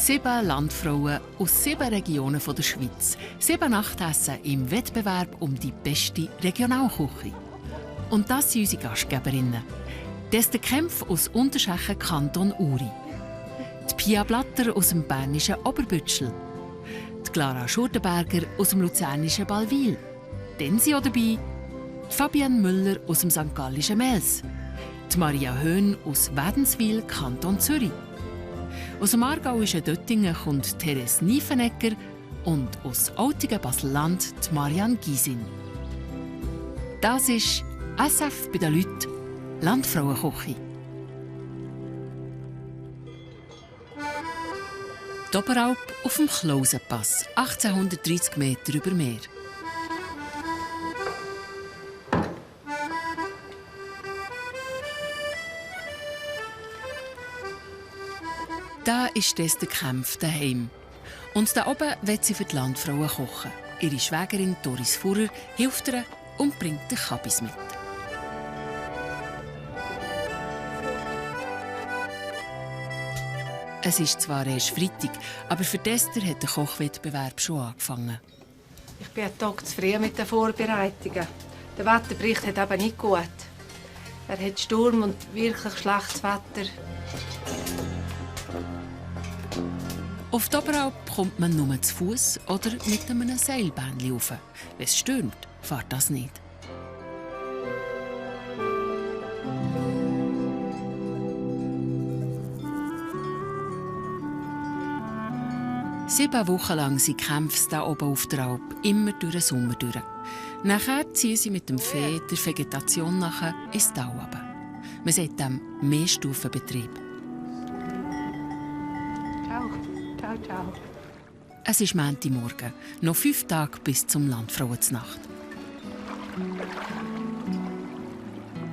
7 Landfrauen aus 7 Regionen der Schweiz. 7 Nachtessen im Wettbewerb um die beste Regionalküche. Und das sind unsere Gastgeberinnen. Deste Kempf aus Unterschechen, Kanton Uri. Die Pia Blatter aus dem bernischen Oberbütschel. Die Clara Schurdenberger aus dem luzernischen Ballwil. Dann sind auch dabei die Fabienne Müller aus dem St. Gallischen Mels. Die Maria Höhn aus Wädenswil, Kanton Zürich. Aus dem aargauischen Döttingen kommt Therese Niefenegger und aus Outigen Basel-Land die Marianne Gysin. Das ist SF bei den Leuten, Landfrauenküche. Die Oberalp auf dem Klausenpass, 1830 Meter über Meer. Da ist Esther Kempf daheim. Und da oben wird sie für die Landfrauen kochen. Ihre Schwägerin Doris Fuhrer hilft ihr und bringt den Kabis mit. Es ist zwar erst Freitag, aber für Esther hat der Kochwettbewerb schon angefangen. Ich bin einen Tag zu früh mit den Vorbereitungen. Der Wetterbericht hat eben nicht gut. Er hat Sturm und wirklich schlechtes Wetter. Auf die Oberalp kommt man nur zu Fuß oder mit einem Seilbähnchen rauf. Wenn es stürmt, fährt das nicht. Sieben Wochen lang sind Kämpfe hier oben auf der Alp, immer durch den Sommer durch. Nachher ziehen sie mit dem Vieh der Vegetation nachher ins Tal runter. Man sagt dem Mehrstufenbetrieb. Ciao, ciao. Es ist Montagmorgen, noch 5 Tage bis zum Landfrauenznacht.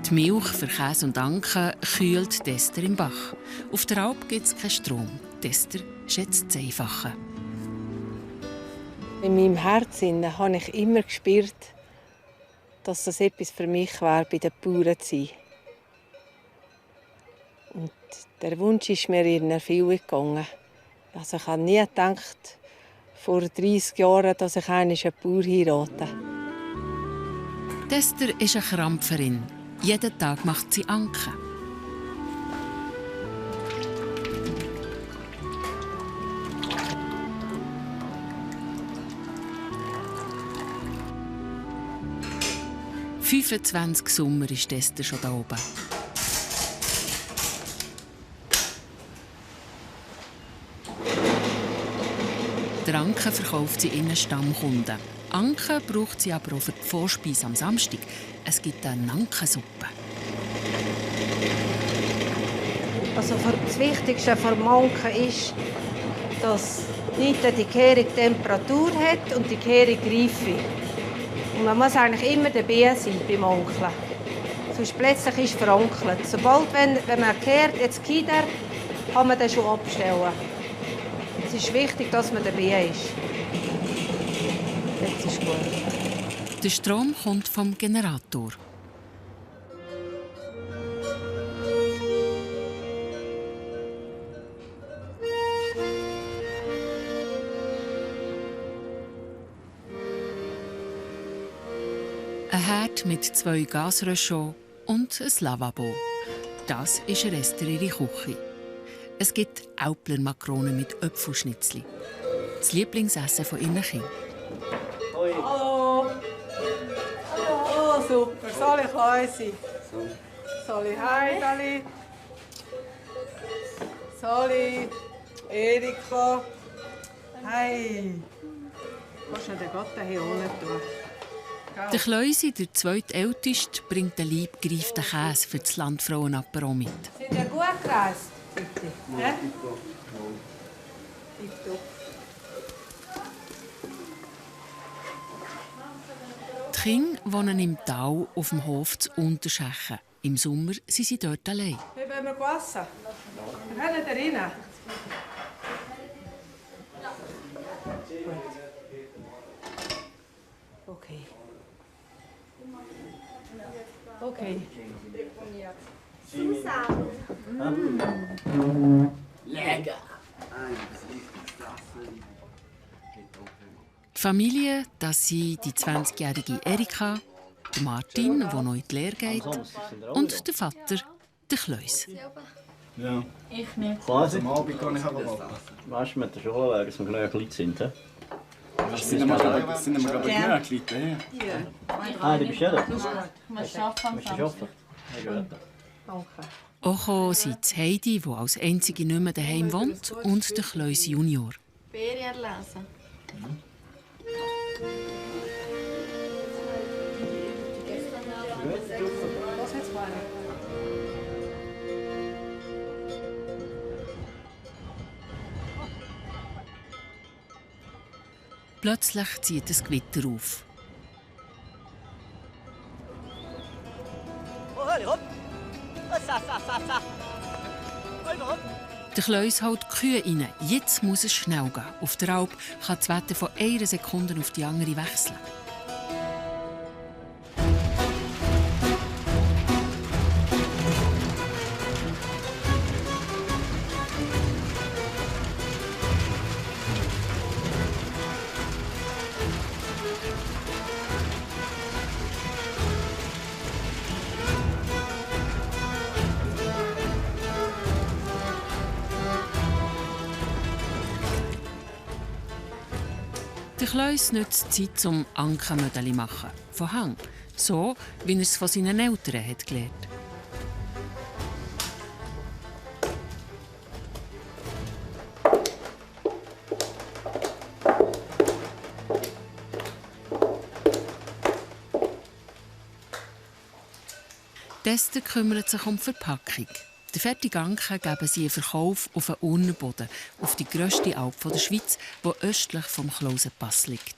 Die Milch für Käse und Anken kühlt Esther im Bach. Auf der Alp gibt es keinen Strom. Esther schätzt das Einfache. In meinem Herzen habe ich immer gespürt, dass das etwas für mich wäre, bei den Bauern zu sein. Und der Wunsch ist mir in Erfüllung gegangen. Also ich habe nie gedacht, vor 30 Jahren, dass ich einen Bauer heirate. Esther ist eine Krampferin. Jeden Tag macht sie Anken. «25 Sommer ist Esther schon da oben. Der Anken verkauft sie ihren Stammkunden. Anken braucht sie aber auch für die Vorspeise am Samstag. Es gibt eine Ankensuppe. Also das Wichtigste für Anken ist, dass nicht die Gärung Temperatur hat und die Gärung Reife. Und man muss eigentlich immer dabei sein beim Ankeln. Sonst plötzlich ist es verankert. Sobald, wenn man kehrt, jetzt geht kann man den schon abstellen. Es ist wichtig, dass man dabei ist. Jetzt ist gut. Der Strom kommt vom Generator. Ein Herd mit 2 Gasröschen und ein Lavabo. Das ist Esther ihre Küche. Es gibt Aupler-Makronen mit Äpfelschnitzli. Das Lieblingsessen von ihren Kindern. Hallo! Oh, super. Soll ich leise sein? Soll ich heim, Dali? Soll ich? Erika? Hey! Kannst du den Gatten hier unten tun? Der Kleusi, der zweitälteste, bringt den liebgereiften Käse für das Landfrauenapero mit. Sind ihr gut gereist? Bitte. Ja? Tipptopp. Die Kinder wohnen im Tal auf dem Hof zu Unterschechen. Im Sommer sind sie dort allein. Wie wollen wir essen? Wir können da rein. Okay. Okay. Lecker. Die Familie, das sind die 20-jährige Erika, der Martin, der noch in die Lehre geht, und der Vater, der Kleus. Ja. Ich nicht. Quasi. Am Abend kann ich aber warten. Weißt du, mit der Schule wäre, dass wir genug Leute sind, he? Das sind wir, glaube ich, genug Leute hier. Ah, du bist ja da. Ich muss arbeiten am Samstag. Auch sind Heidi, die als einzige nicht mehr daheim wohnt, und der Kleus Junior. Ferien lesen. Plötzlich zieht ein Gewitter auf. Der Kleus haut die Kühe rein. Jetzt muss es schnell gehen. Auf der Alp kann das Wetter von einer Sekunde auf die andere wechseln. Der Kleus nutzt die Zeit zum Ankermödeli machen. Von Hang. So, wie er es von seinen Eltern hat gelernt. Dester kümmert sich um die Verpackung. Den fertigen Anker geben sie in Verkauf auf einen Urnenboden, auf die grösste Alp der Schweiz, die östlich vom Klausenpass liegt.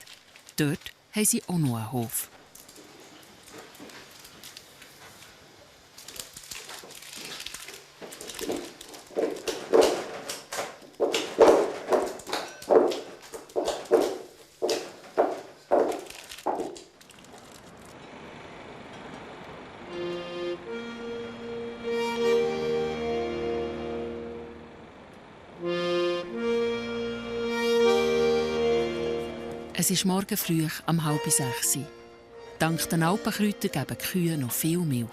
Dort haben sie auch noch einen Hof. Es ist morgen früh um 5:30 Uhr. Dank den Alpenkräutern geben die Kühe noch viel Milch.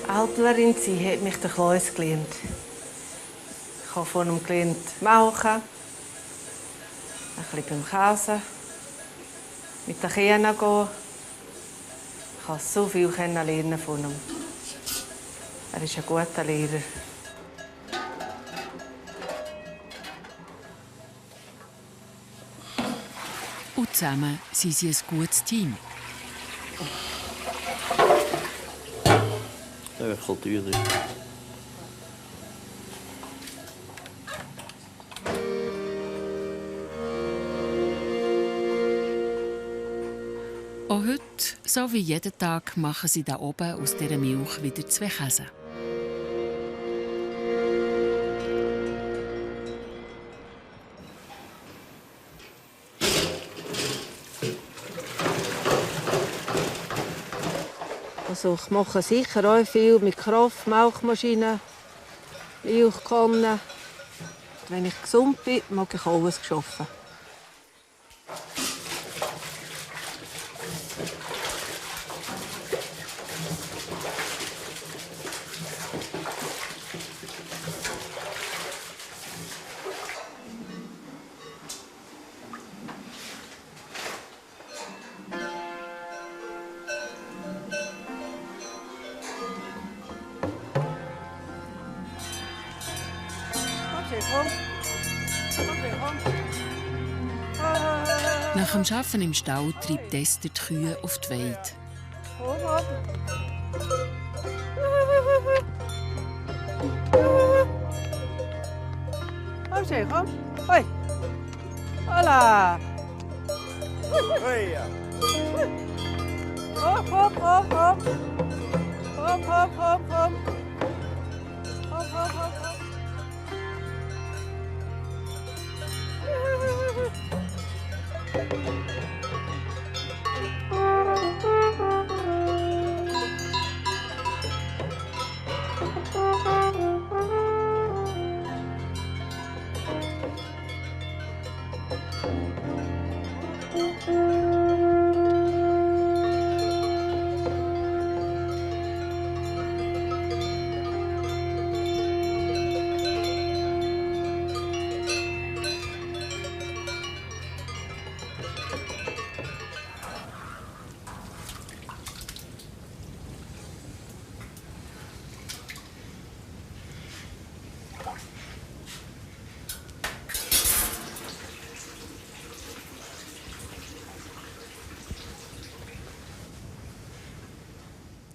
Alplerin sein hat mich der Kleus gelernt. Ich habe von ihm gelernt melken, ein bisschen beim Käse, mit den Kühen gehen. Ich konnte so viel lernen von ihm. Er ist ein guter Lehrer. Und zusammen sind sie ein gutes Team. Das ist Kultur. Auch heute, so wie jeden Tag, machen sie da oben aus dieser Milch wieder 2 Käse. Also ich mache sicher auch viel mit Kraft, Milchmaschinen, Milchkannen. Wenn ich gesund bin, mag ich alles arbeiten. Nach dem Arbeiten im Stall treibt Esther die Kühe auf die Weide. Komm. Hoi. Hola. Hopp, hopp, hopp, hopp. Hopp, hopp, hopp, hopp. Hopp, hopp, hopp, hopp.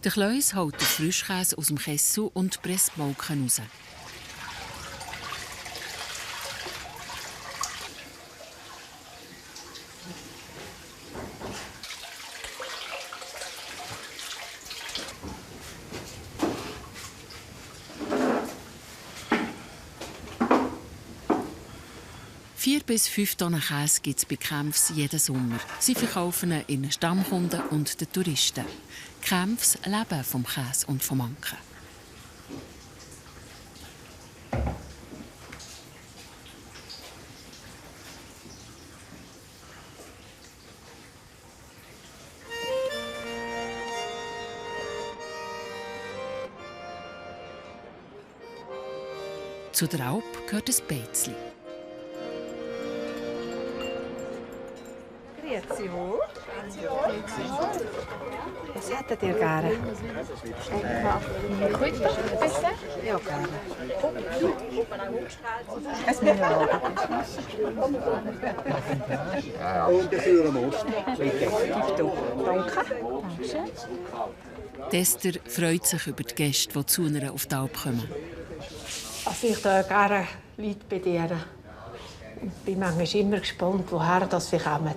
Der Kleus holt den Frischkäse aus dem Kessel und presst die Molken raus. Vier bis 5 Tonnen Käse gibt es bei Kempfs jeden Sommer. Sie verkaufen ihn in Stammkunden und den Touristen. Kempfs leben vom Käse und vom Anken. Zu der Alp gehört ein Beizli. Grüezi wohl. Was hättet ihr gerne? Ja, gerne. Es Mineral. Und der Führermost. Danke. Esther freut sich über die Gäste, die zu ihr auf die Alp kommen. Also ich darf gerne Leute bedienen. Ich bin manchmal immer gespannt, woher sie kommen.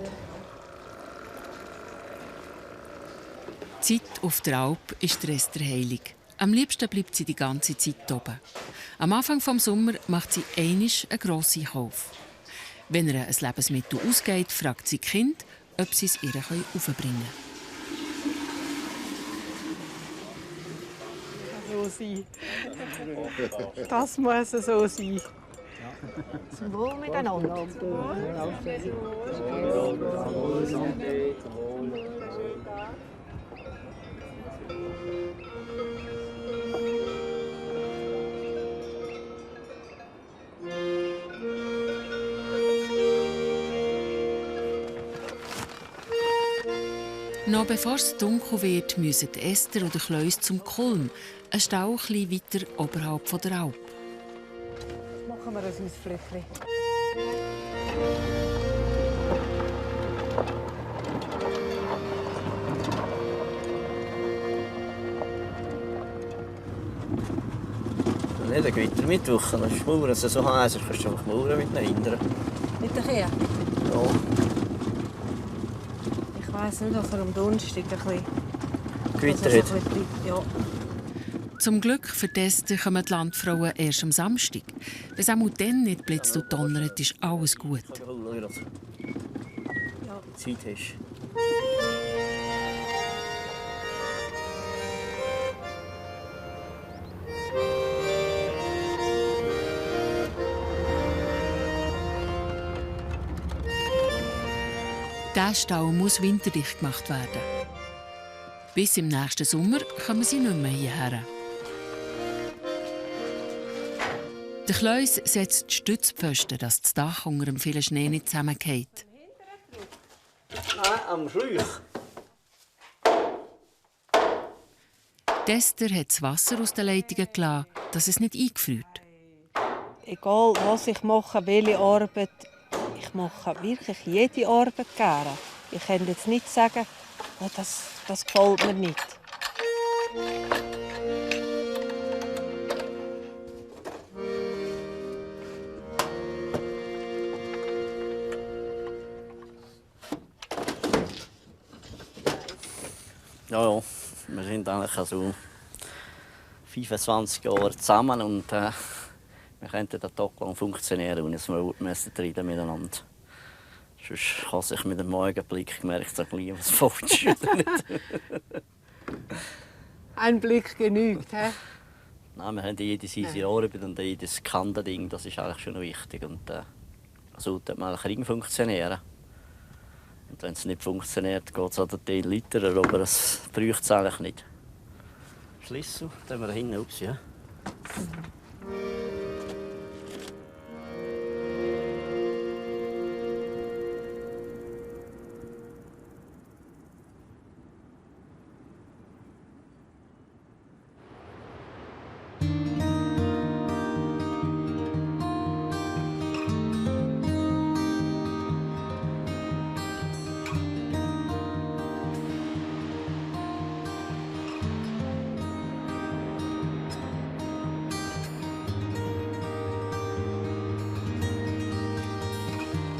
Die Zeit auf der Alp ist der Esther heilig. Am liebsten bleibt sie die ganze Zeit oben. Am Anfang des Sommers macht sie einmal einen grossen Einkauf. Wenn ihr ein Lebensmittel ausgeht, fragt sie die Kinder, ob sie es ihr aufbringen können. So sein. Das muss so sein. Zum Wohl miteinander. Noch bevor es dunkel wird, müssen Esther und Kleus zum Kulm, ein Stall etwas weiter oberhalb der Alp. Machen wir ein Ausflügchen. Nicht ein Gewitter Mittwoch, dann ist es so heiß, kannst du einfach Mauern mit hindern. Mit der Kühe? Ja. Ich weiss nicht, ob er am Donnerstag ein bisschen... Gewitter also hat. Ja. Zum Glück für die Esther kommen die Landfrauen erst am Samstag. Wenn es auch dann nicht blitzt und donnert, ist alles gut. Ja. Zeit hast. Dieser Stall muss winterdicht gemacht werden. Bis im nächsten Sommer kommen sie nicht mehr hierher. Der Kleus setzt die Stützpfosten, dass das Dach unter dem vielen Schnee nicht zusammenfällt. Nein, am Schläuch. Esther hat das Wasser aus den Leitungen gelassen, dass es nicht eingefriert. Egal, was ich mache, welche Arbeit, ich mache wirklich jede Arbeit gerne. Ich kann jetzt nicht sagen, oh, das gefällt mir nicht. Ja, wir sind eigentlich so 25 Jahre zusammen und wir könnten den Tag lang funktionieren und jetzt müssen wir reden miteinander. Sonst kann sich mit dem Morgenblick gemerkt, dass was falsch ist. Ein Blick genügt, hä? Nein, wir haben jede seine Arbeit und jedes Kantending, das ist eigentlich schon wichtig. Und so sollte mal ein Ring funktionieren. Und wenn es nicht funktioniert, geht es an den Teil weiter, aber es braucht es eigentlich nicht. Schlüssel, dann wir da hinten raus, ja?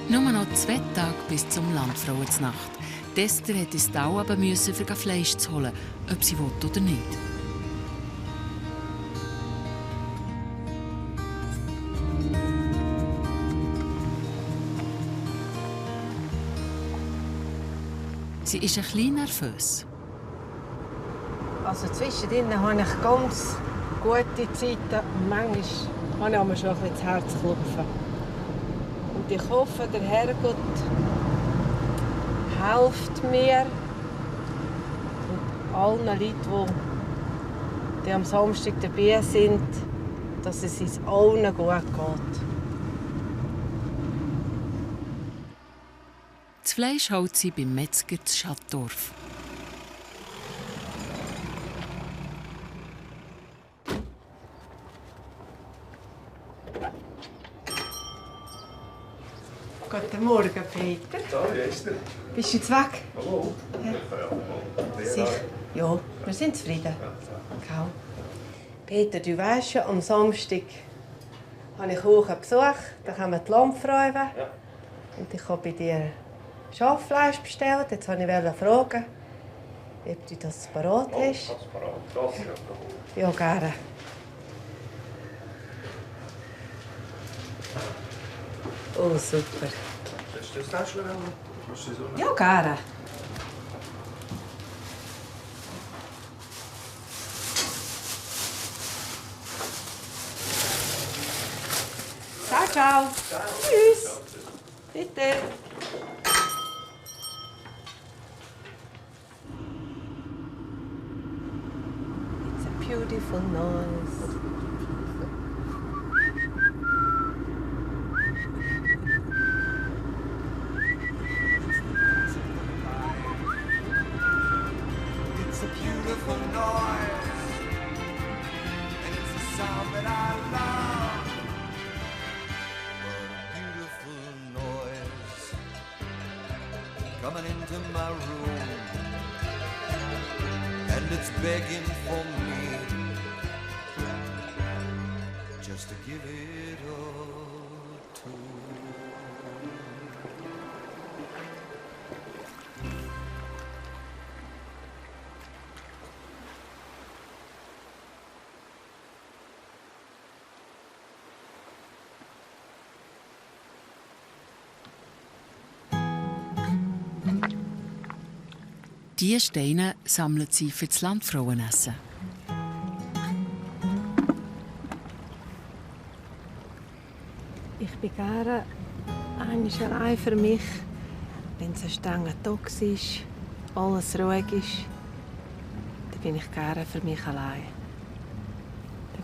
Nur noch 2 Tage bis zum Landfrauenznacht. Esther musste ins Tal aber für Fleisch zu holen, ob sie will oder nicht. Sie ist ein bisschen nervös. Also zwischendrin habe ich ganz gute Zeiten und manchmal habe ich mir schon ein bisschen das Herz klopfen. Und ich hoffe, der Herrgott hilft mir und allen Leuten, die am Samstag dabei sind, dass es uns allen gut geht. Das Fleisch holt sie beim Metzger zu Schattdorf. Guten Morgen, Peter. Hallo, Esther. Bist du jetzt weg? Hallo. Ja. Sicher? Ja, wir sind zufrieden. Genau. Peter, du weisst schon, am Samstag habe ich hoch einen Besuch. Da kommen die Landfrauen. Ja. Und ich habe bei dir Schaffleisch bestellt. Jetzt wollte ich fragen, ob du das parat hast. Das parat. Das ist ja, gerne. Oh, super. Willst du das Täschchen nehmen? Ja, gerne. Ciao, ciao. Tschüss. Bitte. It's a beautiful noise. Coming into my room, and it's begging for me just to give it a tune. Diese Steine sammelt sie für das Landfrauenessen. Ich bin gerne einmal allein für mich, wenn es ein strenger Tag ist, alles ruhig ist. Dann bin ich gerne für mich allein.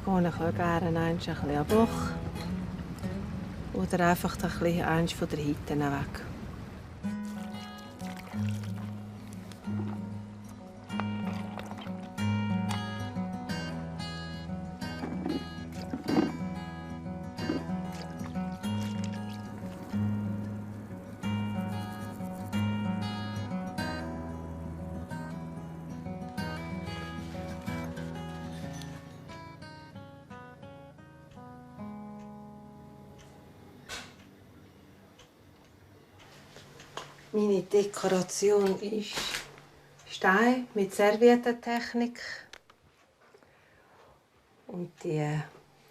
Dann gehe ich auch gerne ein bisschen an den Bach oder einfach ein bisschen von der Hütte weg. Meine Dekoration ist Stein mit Serviettentechnik. Und die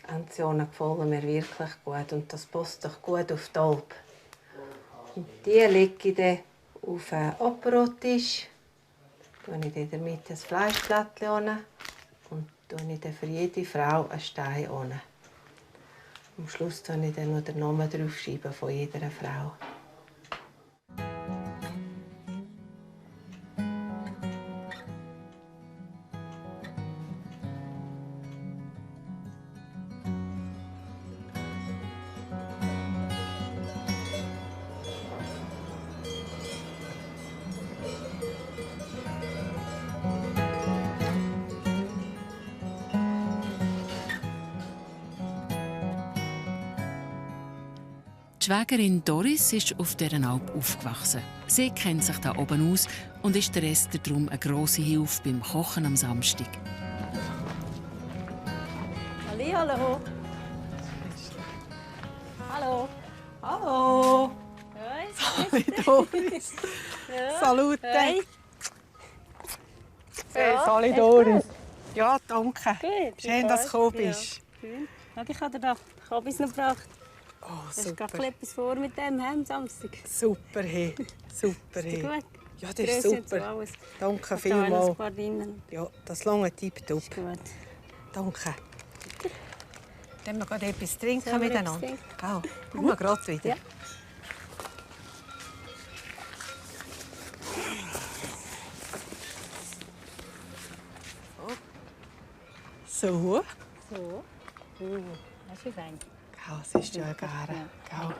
Antionen gefallen mir wirklich gut. Und das passt doch gut auf die Alp. Und die lege ich dann auf einen Apero-Tisch. Dann tue ich in der Mitte ein Fleischplättchen und tue ich dann für jede Frau einen Stein an. Am Schluss tue ich dann noch den Namen draufschreiben von jeder Frau. Die Schwägerin Doris ist auf dieser Alp aufgewachsen. Sie kennt sich da oben aus und ist der Esther darum eine grosse Hilfe beim Kochen am Samstag. Hallo. Hallo. Hallo. Sali Doris. Salute. Hey. Hey, Sali Doris. Ja, danke. Gut. Schön, dass du gekommen bist. Schön. Schau, ich habe dir da Kabis noch gebracht. Oh, Hast du super. gerade etwas vor mit dem am Samstag? Super, hey. Super, Ist dir hey. gut? Ja, das ist Grösse und so super. alles. Danke Da noch vielmals. ein paar drinnen. Ja, das lange tipptopp. Ist gut. Danke. Dann wir gerade etwas trinken Sollen wir miteinander. etwas Genau. Kommen wir gerade wieder. Ja. So. So. Das ist fein. Ja, das ist ja gerne. Gell?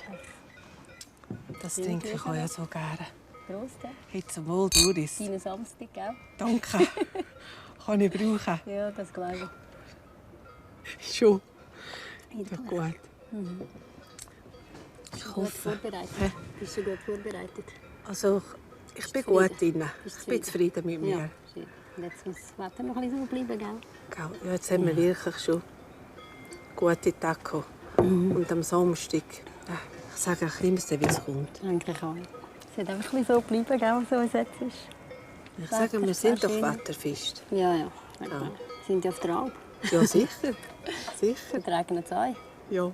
Das trinke ich auch ja so gerne. Prost, ja. Hey, zum Wohl, Doris. Deinen Samstag, gell? Danke. Kann ich brauchen. Ja, das glaube ich. Schon. Wieder Ja, gut. gut. Bist du gut vorbereitet? Bist du gut vorbereitet? Also, ich bin zufrieden? gut drin. Bist Ich bin zufrieden mit mir. Ja, schön. Und jetzt muss das Wetter noch ein bisschen so bleiben, gell? Gell? Ja, jetzt haben wir wirklich schon gute Tage gehabt. Und am Samstag, ich sage auch immer, wie es kommt. Denke ich auch. Es wird einfach ein bisschen so bleiben, gell, so wie es jetzt ist. Ich sage, wir sind doch schön. wetterfest. Ja, ja. Ja. Wir sind ja auf der Alp. Ja, sicher. Sicher. Da regnet es ein. Ja.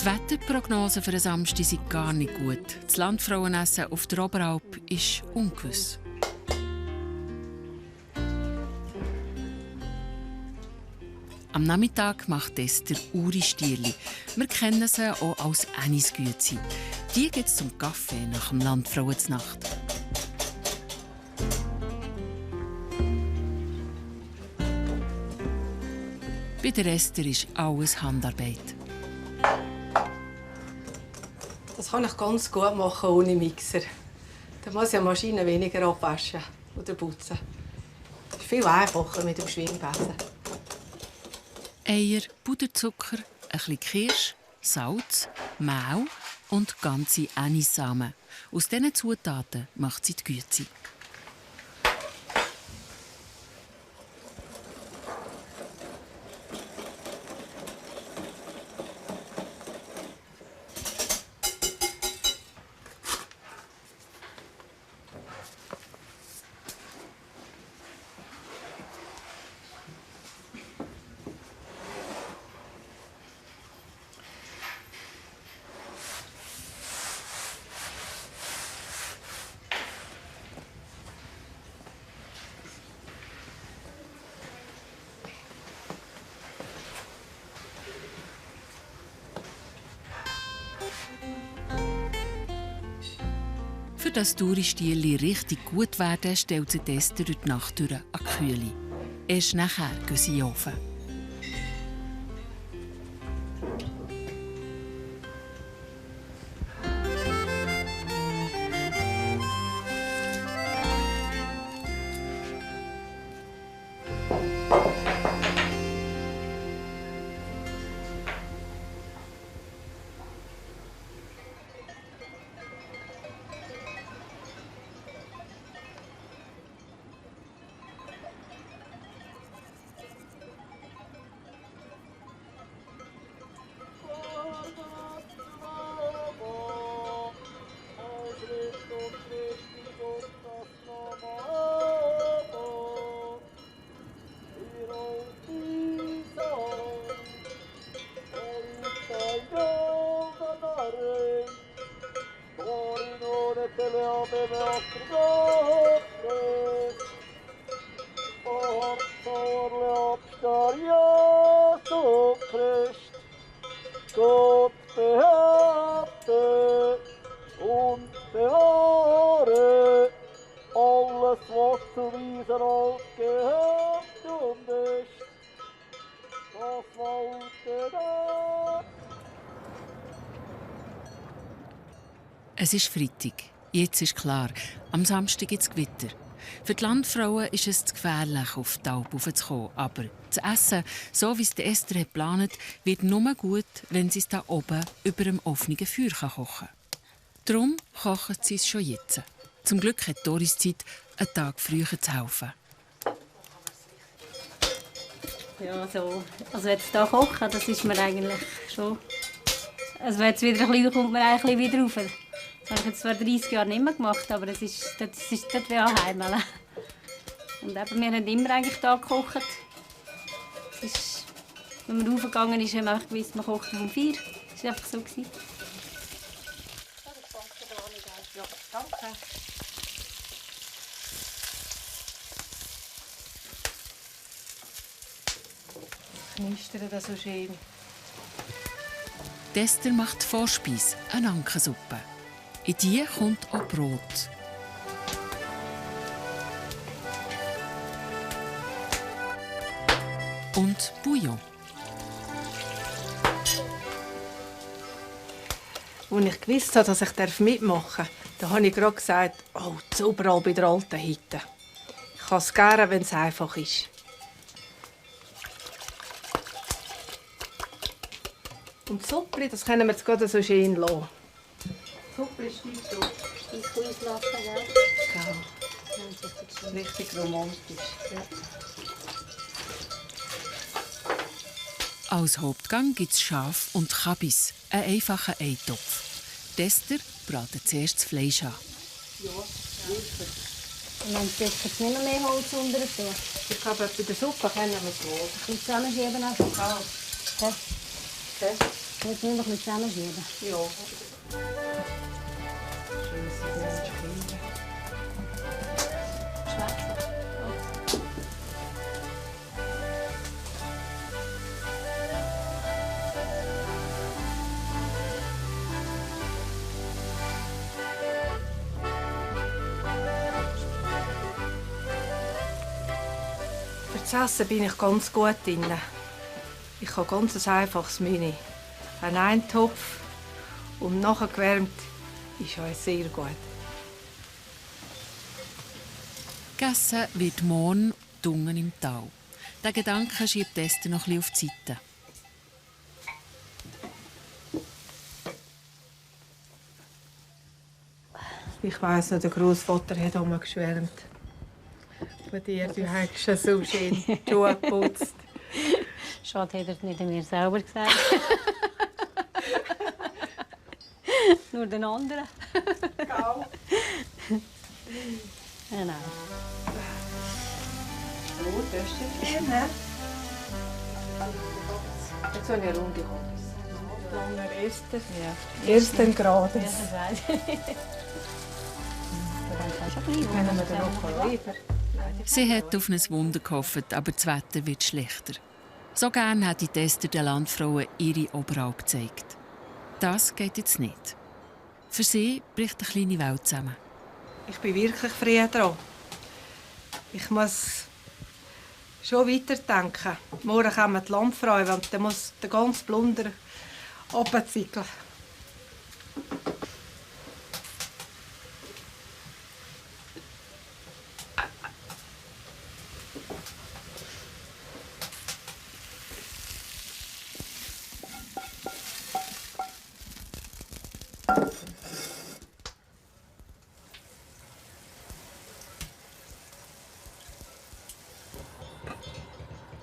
Die Wetterprognosen für den Samstag sind gar nicht gut. Das Landfrauenessen auf der Oberalp ist ungewiss. Am Nachmittag macht Esther Uri Stierli. Wir kennen sie auch als Annis Güezi. Die gibt es zum Kaffee nach dem Landfrauenznacht. Bei der Esther ist alles Handarbeit. Das kann ich ganz gut machen ohne Mixer. Da muss ich die Maschine weniger abwaschen oder putzen. Das ist viel einfacher mit dem Schwingbesen. Eier, Puderzucker, ein bisschen Kirsch, Salz, Mehl und ganze Anissamen. Aus diesen Zutaten macht sie die Güezi. Für das Duri-Stielli richtig gut werden, stellt sie die Esther durch die Nacht durch an die Kühle. Erst nachher gehen sie in den Ofen. Gott behüte und bewahre alles, was zu dieser Welt gehört und ist. Das wollte da. Es ist Freitag. Jetzt ist klar, am Samstag gibt es Gewitter. Für die Landfrauen ist es zu gefährlich, auf die Alp raufzukommen. Aber das Essen, so wie es die Esther geplant hat, wird nur gut, wenn sie es da oben über einem offenen Feuer kochen kann. Darum kochen sie es schon jetzt. Zum Glück hat Doris Zeit, einen Tag früher zu helfen. Ja, so. Also jetzt hier kochen, das ist mir eigentlich schon... Also wenn es wieder ein bisschen kommt, man eigentlich wieder rauf. Das habe ich jetzt zwar 30 Jahre nicht mehr gemacht, aber das ist dort wie anheimelen. Und eben, wir haben immer eigentlich da gekocht. Wenn man raufgegangen ist, haben wir einfach gewusst, man kocht um 4. Das war einfach so. Ja, danke. Knistert das so schön. Esther macht die Vorspeise, eine Ankensuppe. In die kommt auch Brot. Und Bouillon. Als ich gewusst habe, dass ich mitmachen darf, habe ich gerade gesagt, oh, zu überall bei der alten Hütte. Ich kann es gerne, wenn es einfach ist. Und die Suppe, das können wir jetzt gerade so schön lassen. Die Suppe ist nicht so. Ja. Richtig romantisch. Ja. Als Hauptgang gibt es Schaf und Kabis, einen einfachen Eintopf. Esther bratet zuerst das Fleisch an. Ja, sicher. Und dann jetzt nicht noch mehr Holz unter tun. Ich glaube, bei der Suppe können wir es wohl. Ein bisschen zusammenschieben einfach. Ja. Okay. Okay. Jetzt nur noch ein bisschen zusammenschieben. Ja. Für das Essen bin ich ganz gut drin. Ich habe ganz ein einfaches Menü. Ein Eintopf und nachher gewärmt ist auch sehr gut. Gegessen wird morgen Dungen im Tal. Der Gedanke schiebt Esther noch ein bisschen auf die Seite. Ich weiss noch, der Großvater hat einmal geschwärmt. Von dir, du hast schon so schön die Schuhe geputzt. Schade, hat er nicht mir selber gesagt. Nur den anderen. Genau. Ja, nein. Oh, das ist schön, ne? Jetzt soll ich eine Runde kommen. Langer Esther. Ja. Ersten Grades. Ja, das weiß ich. Dann kannst du auch gleich Können wir den noch lieber? Sie hat auf ein Wunder gehofft, aber das Wetter wird schlechter. So gern hätte Esther den Landfrauen ihre Oberalp gezeigt. Das geht jetzt nicht. Für sie bricht eine kleine Welt zusammen. Ich bin wirklich früh dran. Ich muss schon weiterdenken. Morgen kommen die Landfrauen und dann muss der ganze Blunder runterzickeln.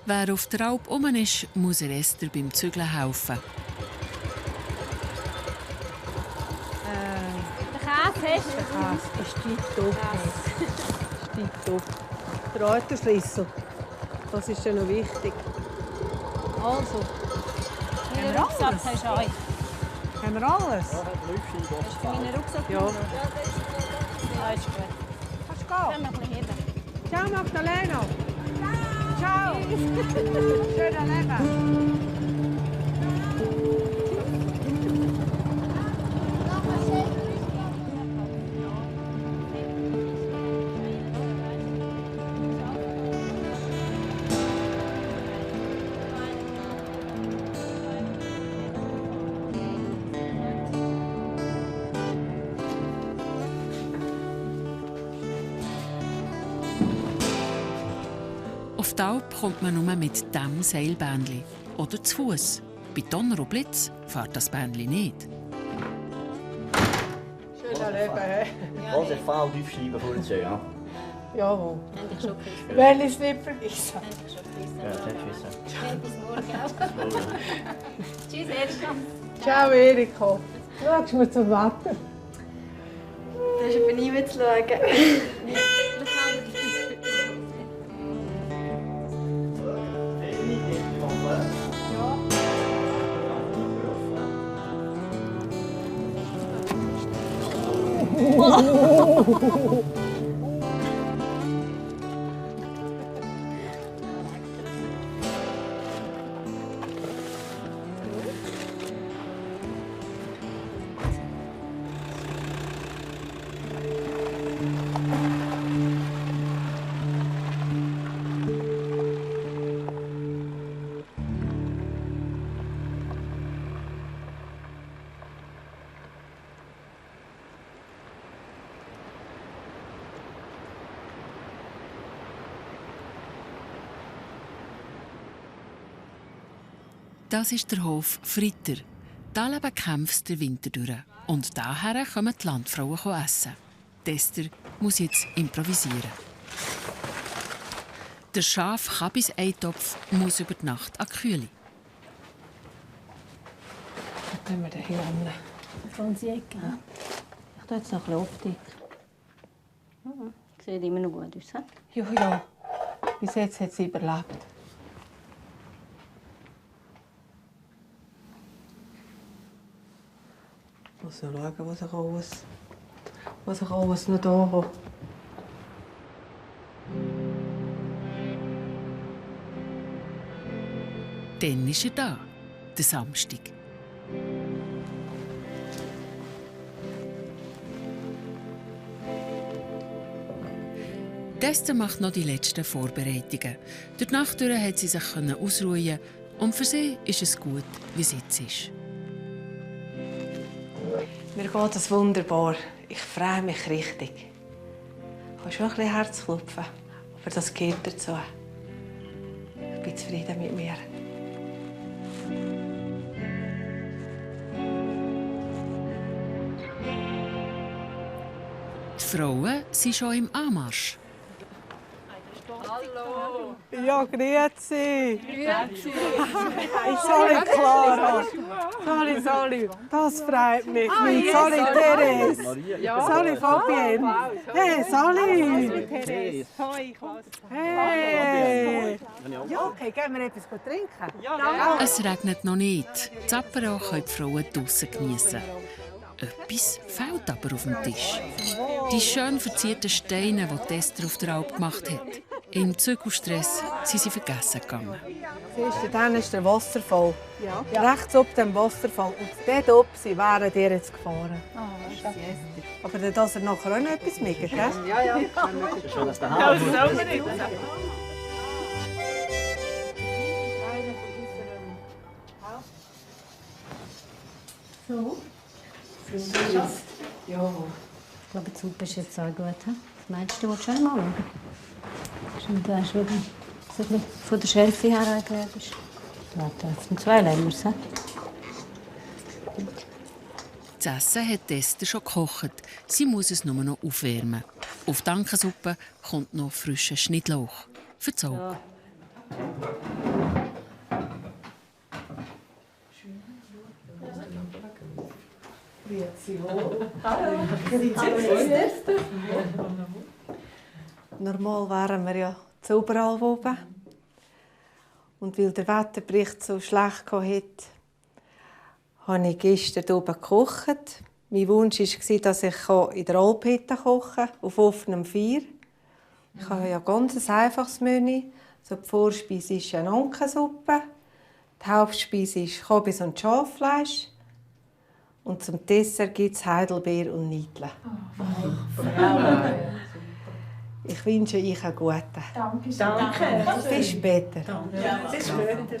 Wer auf der Alp rum ist, muss Esther beim Zügeln helfen. Den Käse hast du? Der Käse ist tipptopp. Tipptopp. Der Autoschlüssel, das ist ja noch wichtig. Also, Meinen Rucksack hast du auch. haben wir alles? Hast du meinen Rucksack Ja. genommen? Ja, ist gut. Kannst du Dann gehen? noch ein bisschen heben. Ciao Magdalena. Ciao. Schönes Leben. Auf die Alp kommt man nur mit diesem Seilbändli oder zu Fuß. Bei Donner und Blitz fährt das Bändli nicht. Schönes Leben, hä? Was ich Fall aufschreiben vor uns, ja. Jawohl. Endlich schon gegessen. Wenn ich es nicht vergesse. Endlich schon gegessen. Ja, das wissen. Bis morgen. Tschüss, Erika. Ciao Erika. Schaust du mir zum Wetter? Da ist aber niemand zu schauen. Das ist der Hof Fritter. Da leben Kämpfe den Winter durch. Und daher kommen die Landfrauen essen. Esther muss jetzt improvisieren. Der Schaf-Kabis-Eintopf muss über die Nacht an die Kühle. Was tun wir denn hier unten? Ganze Ecke. Ich tue jetzt noch ein bisschen Optik. Sieht immer noch gut aus. Ja. Bis jetzt hat sie überlebt. Ich muss noch schauen, was ich alles noch da habe. Dann ist er da, der Samstag. Esther macht noch die letzten Vorbereitungen. Durch die Nacht durch hat sie sich ausruhen und für sie ist es gut, wie es jetzt ist. Mir geht es wunderbar. Ich freue mich richtig. Ich habe schon ein bisschen Herzklopfen, aber das geht dazu. Ich bin zufrieden mit mir. Die Frauen sind schon im Anmarsch. Hallo! Ja, grüezi! Grüezi! Sorry, Clara! Sorry! Das freut mich! Sorry, Therese! Sorry, Fabienne! Hey, sorry! Hey! Ja, okay, gehen wir etwas trinken? Es regnet noch nicht. Das Apero können die Frauen draussen geniessen. Etwas fehlt aber auf dem Tisch. Die schön verzierten Steine, die Esther auf der Alp gemacht hat. Im Zügelstress sind sie vergessen gegangen. Siehst du, dann ist der Wasserfall. Ja. Rechts ab dem Wasserfall. Und dort oben wären die jetzt gefahren. Aber dann darf er nachher auch noch etwas mitgeben, gell? Ja. Schön, dass der Haar So. Ja. Ich glaube, die Suppe ist jetzt auch gut. Was meinst du, willst du schon mal schauen? Stimmt, du hast wirklich so ein bisschen von der Schärfe her angeschaut. Warte, auf den 2 lassen wir es. Das Essen hat Esther schon gekocht. Sie muss es nur noch aufwärmen. Auf die Ankensuppe kommt noch frischer Schnittlauch. Für die Augen. Normal wären wir ja zu überall oben. Und weil der Wetterbericht so schlecht hat, habe ich gestern hier oben gekocht. Mein Wunsch war, dass ich in der Alphütte kochen kann, auf offenem Feuer. Ich habe ja ganz ein einfaches Menü. So die Vorspeise ist eine Ankensuppe. Die Hauptspeise ist Kabis und Schaffleisch. Und zum Dessert gibt es Heidelbeer und Nidle. Ich wünsche euch einen guten. Danke. Bis später. Ja, bis später.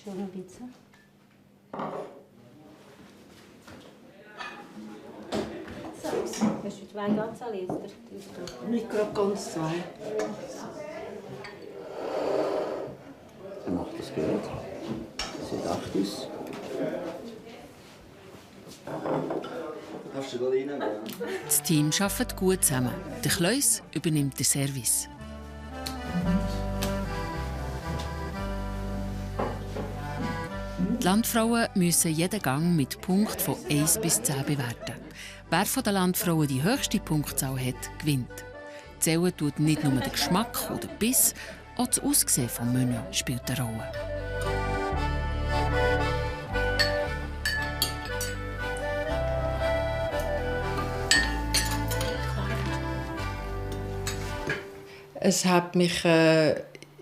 Schon ein bisschen. Hast du 2 ganz alle? Nicht gerade ganz 2. Er macht das gut. Sieht echt aus. darfst du reingehen. Das Team arbeitet gut zusammen. Der Kleus übernimmt den Service. Die Landfrauen müssen jeden Gang mit Punkten von 1 bis 10 bewerten. Wer von den Landfrauen die höchste Punktzahl hat, gewinnt. Zählen tut nicht nur der Geschmack oder Biss, auch das Aussehen des Menüs spielt eine Rolle. Es hat mich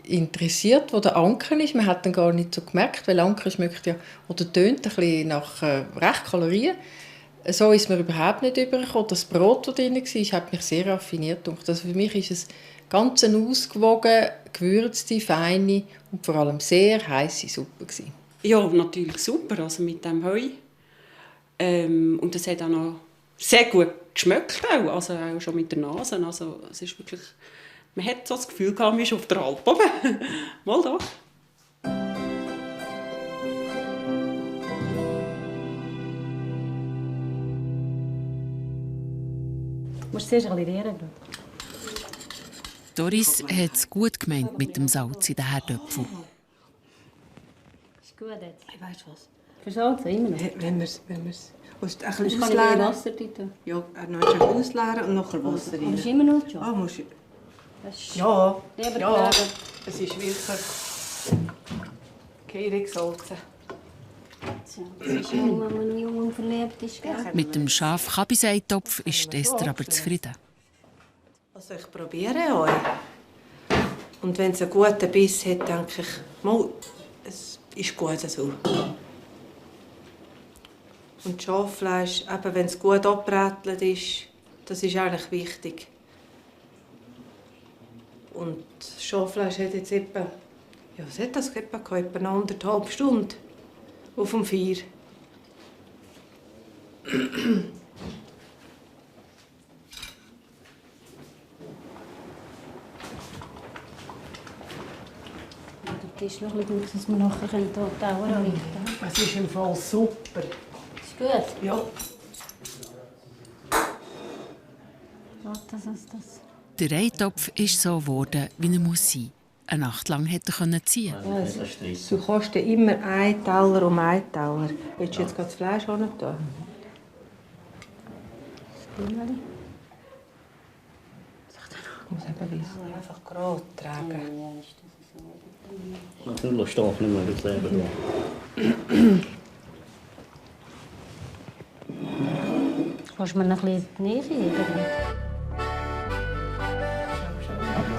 interessiert, wo der Anker ist. Man hat ihn gar nicht so gemerkt, weil Anker schmeckt ja oder tönt ein bisschen nach recht Kalorien. So ist mir überhaupt nicht übergekommen. Das Brot, das drin war, hat mich sehr raffiniert. Also für mich ist es ganz eine ausgewogen, gewürzte, feine und vor allem sehr heisse Suppe gewesen. Ja, natürlich super, also mit dem Heu. Und es hat auch noch sehr gut geschmeckt, also auch schon mit der Nase. Also es ist wirklich, man hat so das Gefühl gehabt, man ist auf der Alp oben. Mal doch. Du musst zuerst ein bisschen rühren. Doris hat es gut gemeint mit dem Salz in den Herdöpfeln. Ist gut jetzt. Ich weiss was. Versalzen immer noch? Wenn wir es ein bisschen Kann ausleeren. ich Wasser rein? Ja, noch ausleeren und nachher Wasser rein. Musst du immer noch schon? Ah, musst du... Ja, ja. Es ist wirklich Gehirnsalze. Das ist jung, wenn man jung und verliebt ist. Mit dem Schaf-Kabiseitopf ist Esther aber zufrieden. Also ich probiere euch. Und wenn es einen guten Biss hat, denke ich, mal, es ist gut so. Und das Schaffleisch, eben wenn es gut abgebrätelt ist, das ist eigentlich wichtig. Und das Schaffleisch hat jetzt etwa, ja, was hat das etwa 1,5 Stunden auf dem Feuer. Der Tisch noch ein bisschen gut, dass wir nachher die Dauer anrichten können. Es ist im Fall super. Ist gut? Ja. Warte, das. Der Eintopf ist so geworden, wie er muss sein. Eine Nacht lang hätte er ziehen können. Du kostet immer 1 Teller um 1 Teller. Willst du jetzt das Fleisch auch noch tun? Ich muss eben einfach gerade tragen. Natürlich steht nicht mehr das selber. Kannst du mir noch ein bisschen näher geben?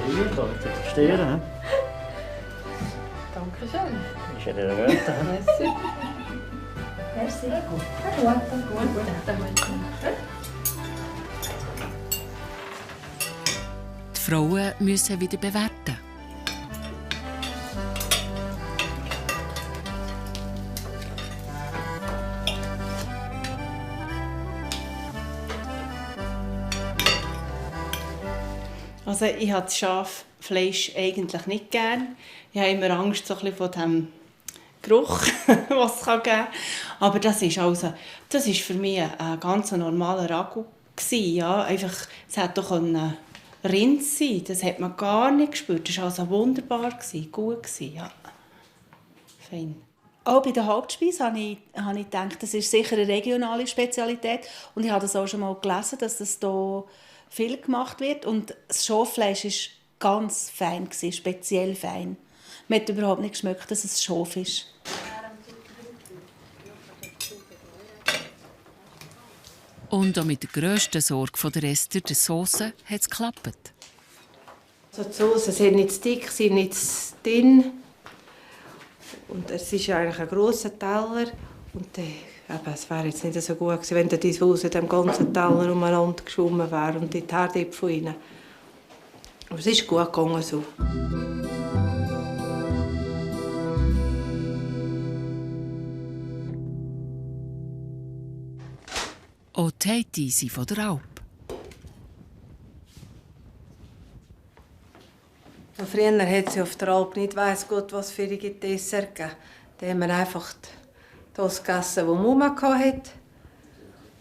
Hier, da jetzt stehen. Danke schön. Ist ja der Wörter. Merci. Merci. Die Frauen müssen wieder bewerten. Also ich habe das Schaffleisch eigentlich nicht gern. Ich habe immer Angst so ein bisschen vor dem Geruch, was es geben kann. Aber das ist für mich ein ganz normaler Ragout gewesen, ja. Einfach, es hätte doch Rind sein. Das hat man gar nicht gespürt. Das war also wunderbar gewesen, gut gewesen, ja. Fein. Auch bei der Hauptspeise habe ich gedacht, das ist sicher eine regionale Spezialität. Und ich habe das auch schon mal gelesen, dass das hier viel gemacht wird. Und das Schaffleisch war ganz fein, speziell fein. Man hat überhaupt nicht geschmeckt, dass es Schaf ist. Und auch mit der grössten Sorge von der Esther, der Sauce, hat es geklappt. Also die Sauce soll nicht zu dick sein, nicht zu dünn. Und es ist eigentlich ein grosser Teller. Und es wäre jetzt nicht so gut gewesen, wenn die Sauce dem ganzen Teller umeinander geschwommen wäre und die Herdäpfel rein. Aber es ist gut gegangen so. Auch die Haiti sind von der Alp. Früher hat es auf der Alp nicht weiss Gott, was für ein Dessert gegeben. Da haben wir einfach das gegessen, was Mama hatte.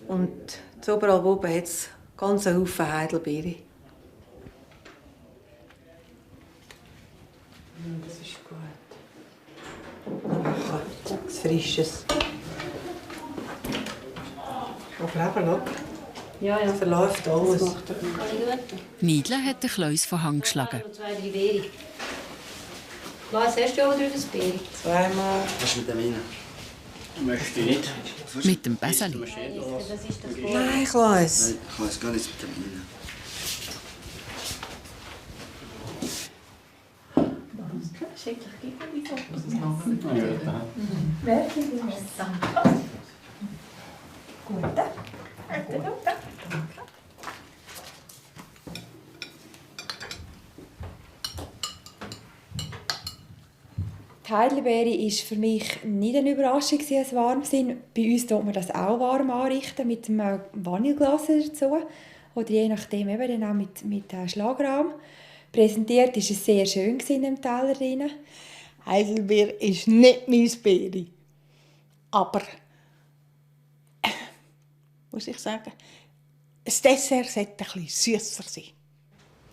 Und Zu oberhalb oben hat es ganz einen Haufen Heidelbeere. Das ist gut. Machen etwas Frisches. Aber eben, ja. Es verläuft alles. Nidla hat den Kleus von Hang geschlagen. 2, 3 Beere. Was hast du auch drauf, ein Beere? Zweimal. Was ist mit dem rein? Möchte ich nicht. Mit dem Bäseli. Nein, Klaus. Nein, ich weiß gar nichts mit dem rein. Die Heidelbeere war für mich nicht eine Überraschung, dass es warm sind. Bei uns tut man das auch warm anrichten, mit einem Vanilleglas dazu. Oder je nachdem eben dann auch mit Schlagrahm. Präsentiert war es sehr schön in dem Teller drin. Heidelbeere ist nicht mein Beere. Aber, muss ich sagen, das Dessert sollte ein bisschen süsser sein.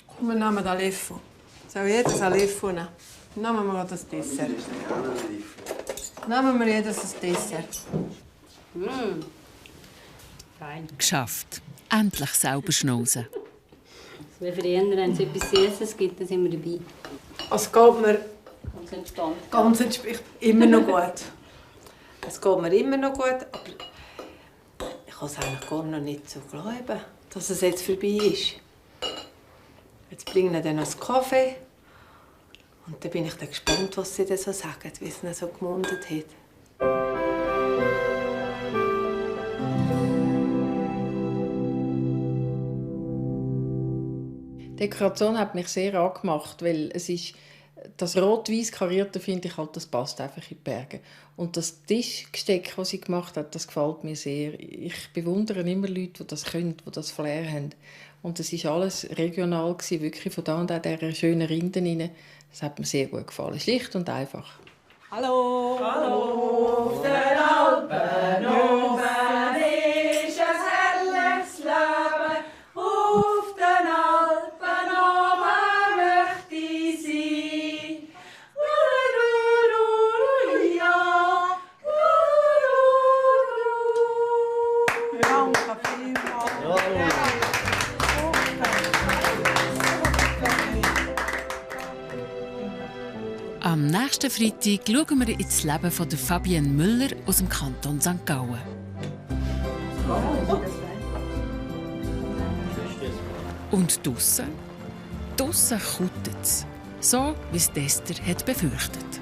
Komm, wir nehmen den Löffel. Soll jeder einen Löffel nehmen? Nehmen wir das Dessert. Nehmen wir jedes ein Dessert. Fein. Geschafft. Endlich sauber schnauzen. Wie früher, wenn es etwas Süßes gibt, dann sind wir dabei. Es geht mir Ganz entspannt. ganz immer noch gut. Es geht mir immer noch gut, aber ich kann es eigentlich gar noch nicht so glauben, dass es jetzt vorbei ist. Jetzt bringen wir dann noch einen Kaffee. Und dann bin ich dann gespannt, was sie dann so sagen, wie es ihnen so gemundet hat. Die Dekoration hat mich sehr angemacht, weil es ist das rot-weiß karierte, finde ich halt, das passt einfach in die Berge. Und das Tischgesteck, das sie gemacht hat, das gefällt mir sehr. Ich bewundere immer Leute, die das können, die das Flair haben. Und es war alles regional, wirklich von da und an dieser schönen Rinde rein. Das hat mir sehr gut gefallen. Schlicht und einfach. Hallo! Hallo! Auf den Alpen oben ist ein herrliches Leben. Auf den Alpen oben möchte ich sein. Ja. Danke vielmals. Am nächsten Freitag schauen wir ins Leben von Fabienne Müller aus dem Kanton St. Gallen. Und draussen? Draussen kutet es. So, wie es Esther hat befürchtet.